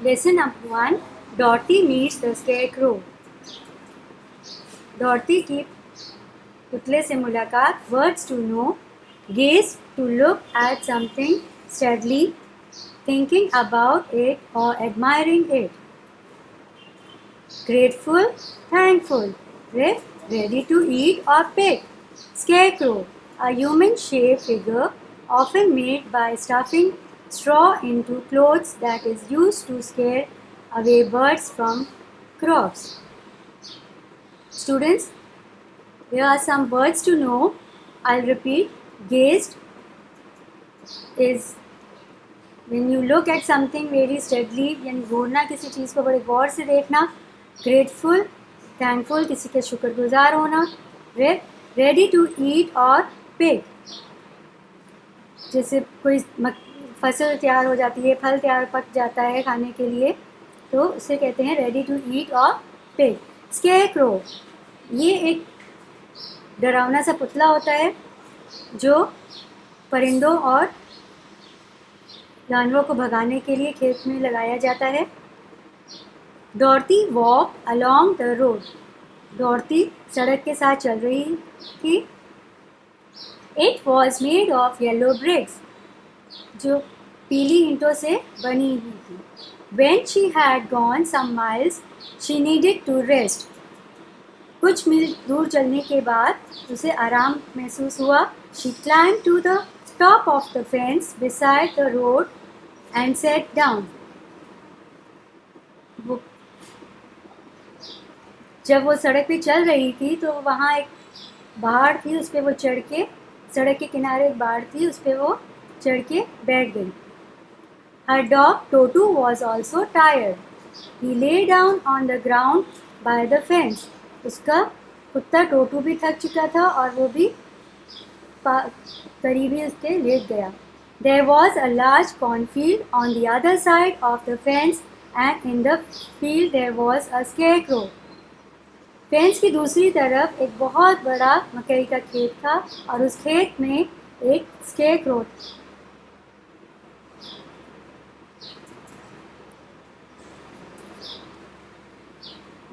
Lesson number 1. Dorothy meets the Scarecrow. Dorothy की पुतले से मुलाकात. Words to know. Gaze, to look at something steadily, thinking about it or admiring it. Grateful, thankful. Ready to eat or pick. Scarecrow, a human-shaped figure often made by stuffing straw into clothes that is used to scare away birds from crops. Students, here are some words to know. I'll repeat. Gazed is when you look at something very steadily, यानी घूरना, किसी चीज़ को बड़े गौर से देखना. Grateful, thankful, किसी के शुक्रगुजार होना. Ready to eat और pick, जैसे कोई फसल तैयार हो जाती है, फल तैयार पक जाता है खाने के लिए, तो उसे कहते हैं रेडी टू ईट और पिक. स्केयरक्रो, ये एक डरावना सा पुतला होता है जो परिंदों और जानवरों को भगाने के लिए खेत में लगाया जाता है. Dorothy walk along the road. Dorothy सड़क के साथ चल रही थी. It was made of yellow bricks, जो पीली ईंटों से बनी हुई थी. When she had gone some miles, she needed to rest. कुछ मील दूर चलने के बाद उसे आराम महसूस हुआ. She climbed to the top of the fence beside the road and sat down. जब वो सड़क पे चल रही थी तो वहाँ एक पहाड़ थी, उस पर वो चढ़ के, सड़क के किनारे एक पहाड़ थी, उस पर वो चढ़ के बैठ गई. Her dog Totu was also tired. He lay down on the ground by the fence. उसका कुत्ता टोटू भी थक चुका था और वो भी करीबी उसके लेट गया. There was a large cornfield on the other side of the fence, and in the field there was a scarecrow. Fence की दूसरी तरफ एक बहुत बड़ा मकई का खेत था और उस खेत में एक स्केयरक्रो था.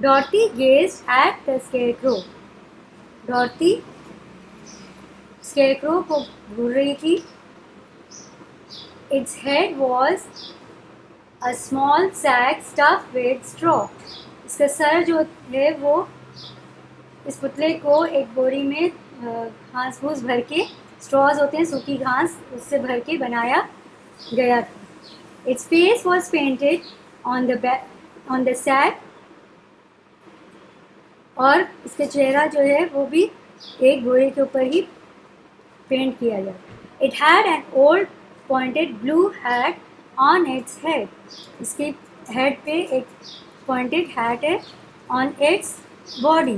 Dorothy gazed at the scarecrow. Dorothy scarecrow को घूर रही थी. Its head was a small sack stuffed with straw. इसका सर जो है वो इस पुतले को एक बोरी में घास फूस भर के, स्ट्रॉज होते हैं सूखी घास, उससे भर के बनाया गया था. Its face was painted on the sack, और इसका चेहरा जो है वो भी एक बोरे के ऊपर ही पेंट किया गया. It had an old pointed blue hat on its head. इसके हेड पे एक pointed hat है on its body.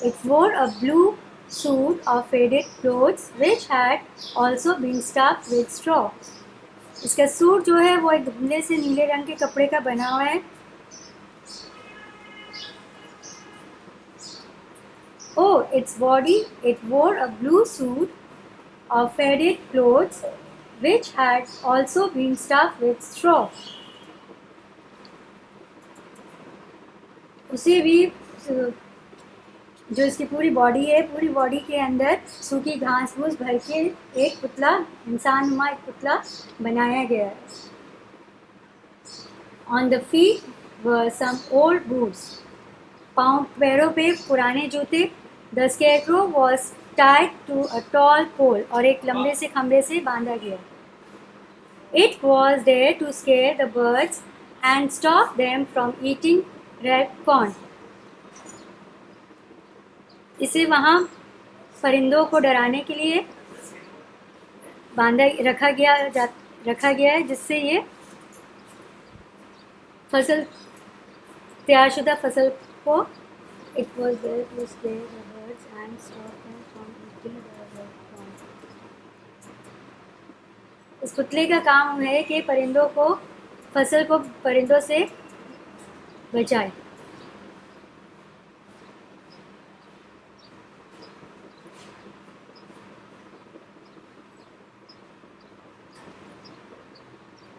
It wore a blue suit of faded clothes which had also been stuffed with straw. इसका suit जो है वो एक धुंधले से नीले रंग के कपड़े का बना हुआ है. Oh, its body, it wore a blue suit of faded clothes which had also been stuffed with straw. उसे भी जो इसकी पूरी बॉडी है, पूरी बॉडी के अंदर सूखी घास फूस भर के एक पुतला, इंसानुमा एक पुतला बनाया गया है. On the feet were some old boots. पैरों पे पुराने जूते. The scarecrow was tied to a tall pole, और एक लंबे से खंभे से बांधा गया. It was there to scare the birds and stop them from eating red corn. इसे वहाँ परिंदों को डराने के लिए रखा गया है, जिससे ये फसल, तैयारशुदा फसल को, it was there to scare the birds and stop them from eating the red corn. इस पुतले का काम है कि परिंदों को, फसल को परिंदों से बचाए.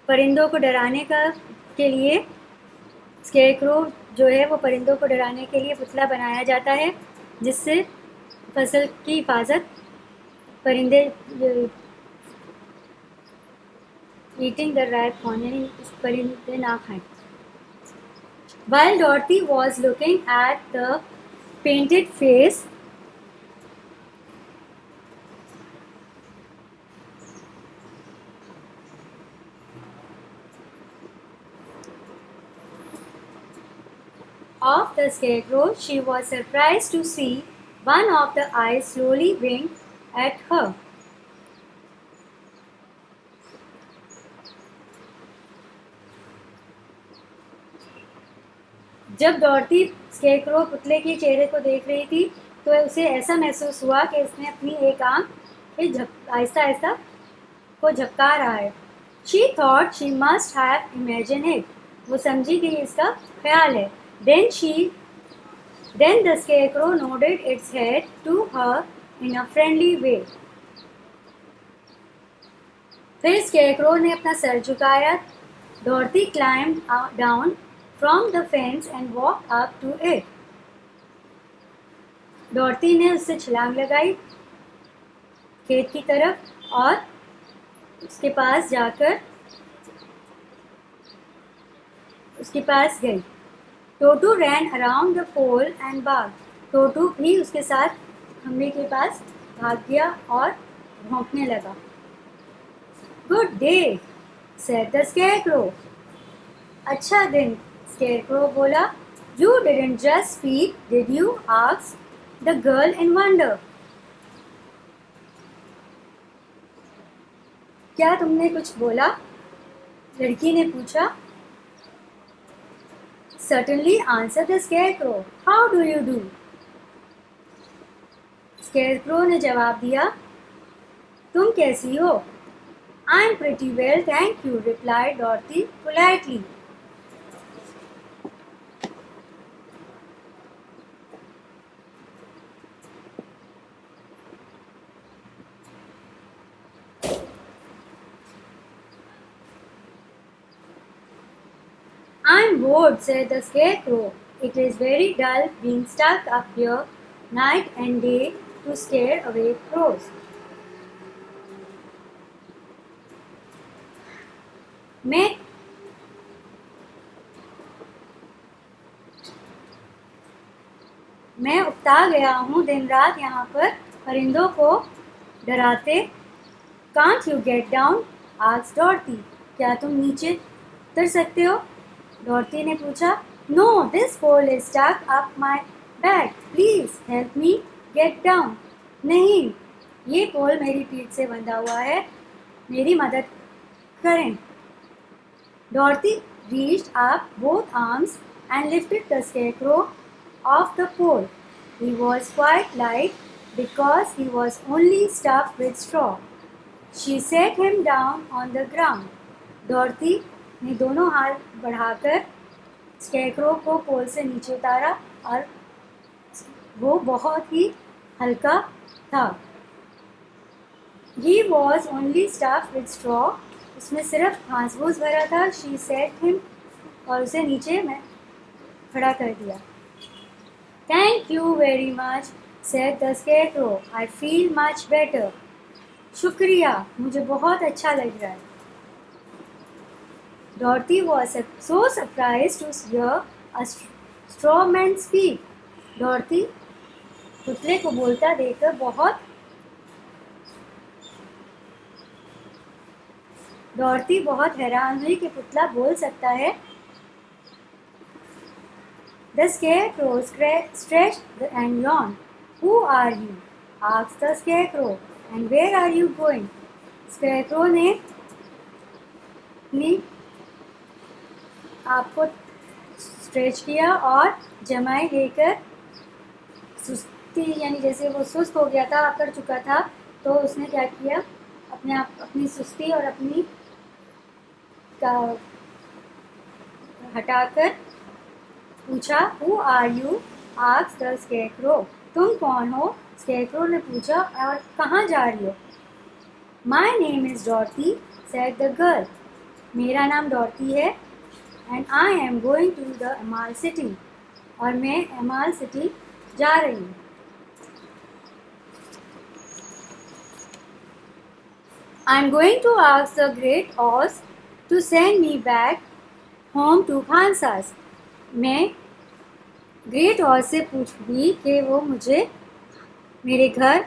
परिंदों को डराने का के लिए स्केरक्रो जो है वो परिंदों को डराने के लिए पुतला बनाया जाता है, जिससे फसल की हिफाजत परिंदे ईटिंग द रैट कॉर्न यानी परिंदे ना खाएं. While Dorothy was looking at the painted face of the scarecrow, she was surprised to see one of the eyes slowly wink at her. जब डॉर्थी स्केरक्रो पुतले के चेहरे को देख रही थी तो उसे ऐसा महसूस हुआ कि इसने अपनी एक आंख आहिस्ता आहिस्ता को झपका रहा है. She thought she must have imagine it. वो समझी कि इसका ख्याल है. Then the scarecrow nodded its head to her in a friendly way. फिर स्केरक्रो ने अपना sir झुकाया. डॉर्थी climbed down from the fence and walked up to it. डॉर्थी ने उससे छलांग लगाई खेत की तरफ और उसके पास जाकर उसके पास गई. टोटू ran around the pole and barked. टोटू भी उसके साथ खम्भे के पास भाग गया और भौंकने लगा. Good day, said the scarecrow. अच्छा दिन, स्केरक्रो बोला. You didn't just speak, did you? asked the girl in wonder. क्या तुमने कुछ बोला? लड़की ने पूछा. Certainly, answered the scarecrow. How do you do? Scarecrow ने जवाब दिया. तुम कैसी हो? I'm pretty well, thank you, replied Dorothy politely. I'm bored, said the scarecrow. It is very dull being stuck up here night and day to scare away crows. मैं उकता गया हूँ दिन रात यहाँ पर परिंदों को डराते. Can't you get down? asked Dorothy. क्या तुम नीचे उतर सकते हो? डॉर्थी ने पूछा. No, this pole is stuck up my back. Please help me get down. नहीं, ये पोल मेरी पीठ से बंधा हुआ है, मेरी मदद करें. Dorothy reached up both arms and lifted the scarecrow off the pole. He was quite light because he was only stuffed with straw. She set him down on the ground. Dorothy ने दोनों हाथ बढ़ाकर scarecrow को पोल से नीचे उतारा और वो बहुत ही हल्का था. He was only stuffed with straw. उसमें सिर्फ घास फूस भरा था. She set him और उसे नीचे में खड़ा कर दिया. Thank you very much, said the scarecrow. I feel much better. शुक्रिया, मुझे बहुत अच्छा लग रहा है. Dorothy was so surprised to hear a straw man speak. Dorothy पुतले को बोलता देखकर बहुत हैरान हुई कि पुतला बोल सकता है. The scarecrow stretched and yawned. Who are you? asked the scarecrow. And where are you going? Scarecrow ने अपनी आपको स्ट्रेच किया और जमाई लेकर सुस्ती यानी जैसे वो सुस्त हो गया था, अकड़ चुका था, तो उसने क्या किया, अपनी सुस्ती और अपनी का हटाकर पूछा. Who are you? asked the scarecrow. तुम कौन हो? स्केरक्रो ने पूछा. और कहाँ जा रही हो? My name is Dorothy, said the girl. मेरा नाम डॉर्थी है, and I am going to the emerald city, और मैं एमाल सिटी जा रही हूँ. I am going to ask the Great Oz to send me back home to Kansas. मैं great Oz से पूछूंगी कि वो मुझे मेरे घर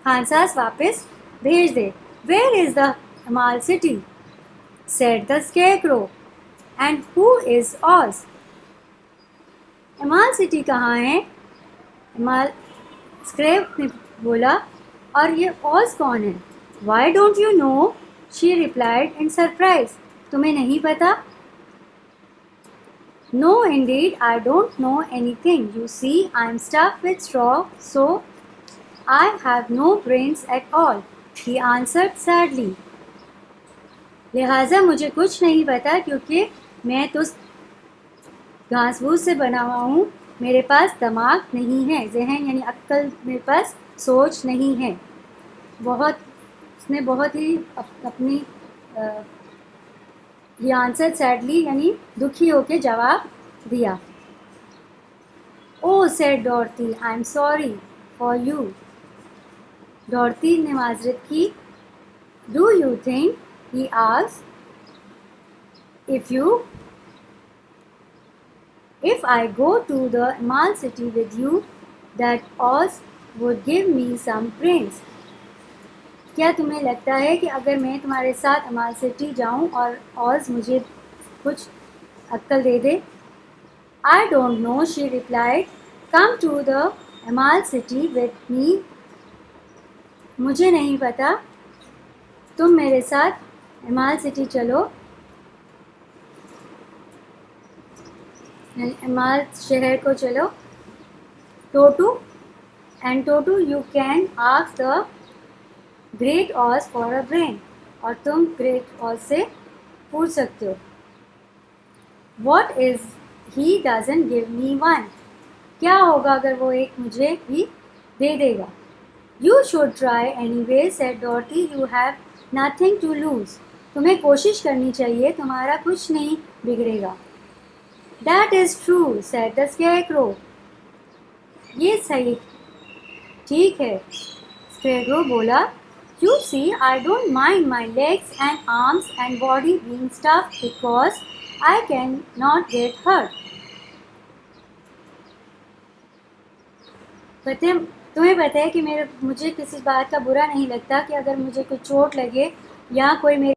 कांसास वापस भेज दे. Where is the Emerald City? said the Scarecrow. And who is Oz? Emerald city कहाँ है? एमाल स्क्रेप ने बोला, और ये ऑज कौन है? Why don't you know? she replied in surprise. तुम्हें नहीं पता? No, indeed, I don't know anything. You see, I'm stuffed with straw, so I have no brains at all, he answered sadly. लिहाजा मुझे कुछ नहीं पता क्योंकि मैं तो घास फूस से बना हुआ हूँ. मेरे पास दिमाग नहीं है, जहन यानी अक्ल, मेरे पास सोच नहीं है. उसने बहुत ही अपनी ये आंसर सैडली यानी दुखी होकर जवाब दिया. Oh said Dorothy, I am sorry for you. Dorothy ने माजरत की. Do you think, he asked, if I go to the Emerald City with you, that Oz would give me some brains. क्या तुम्हें लगता है कि अगर मैं तुम्हारे साथ एमाल सिटी जाऊं और ऑज मुझे कुछ अक्ल दे दे? I don't know, she replied. Come to the Emerald City with me. मुझे नहीं पता, तुम मेरे साथ एमाल सिटी चलो, एमाल शहर को चलो. Toto, and Toto you can ask the great Oz for a brain, और तुम ग्रेट ऑज से पूछ सकते हो. What is he doesn't give me one. क्या होगा अगर वो एक मुझे भी दे देगा? You should try anyway said Dorothy, you have nothing to lose. तुम्हें कोशिश करनी चाहिए, तुम्हारा कुछ नहीं बिगड़ेगा. That is true, said the Scarecrow. ये सही, ठीक है, Scarecrow बोला. You see, I don't mind my legs and arms and body being stuffed because I cannot get hurt. तुम्हें पता है कि मुझे किसी बात का बुरा नहीं लगता कि अगर मुझे कोई चोट लगे या कोई मेरे